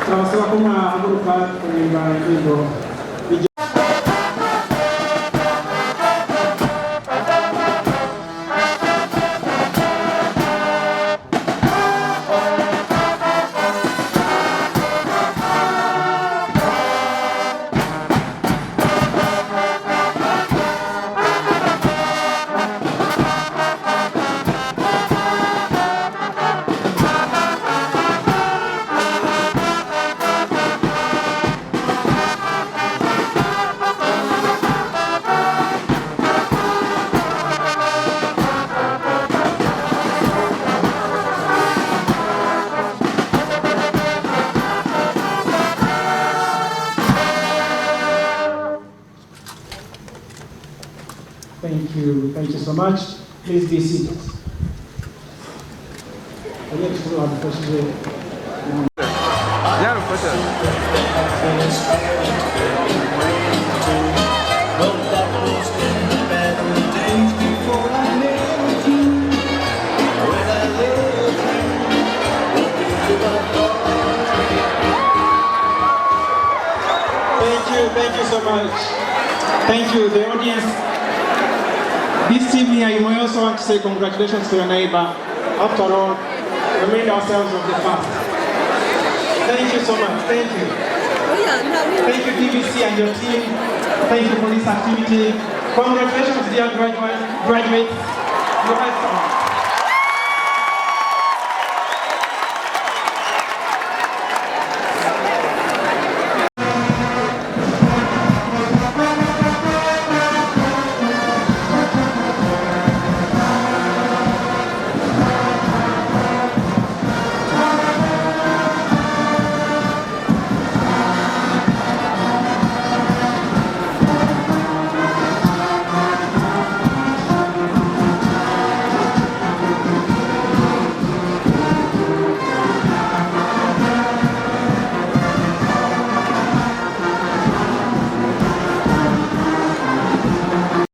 turabasaba ko mwahaguruka kuririmba indirimbo. Thank you so much. Please be seated. Thank you so much. Thank you, the audience. This evening, I might also want to say congratulations to your neighbor. After all, we made ourselves of the past. Thank you so much. Thank you. Thank you, DBC and your team. Thank you for this activity. Congratulations, dear graduates. You are awesome.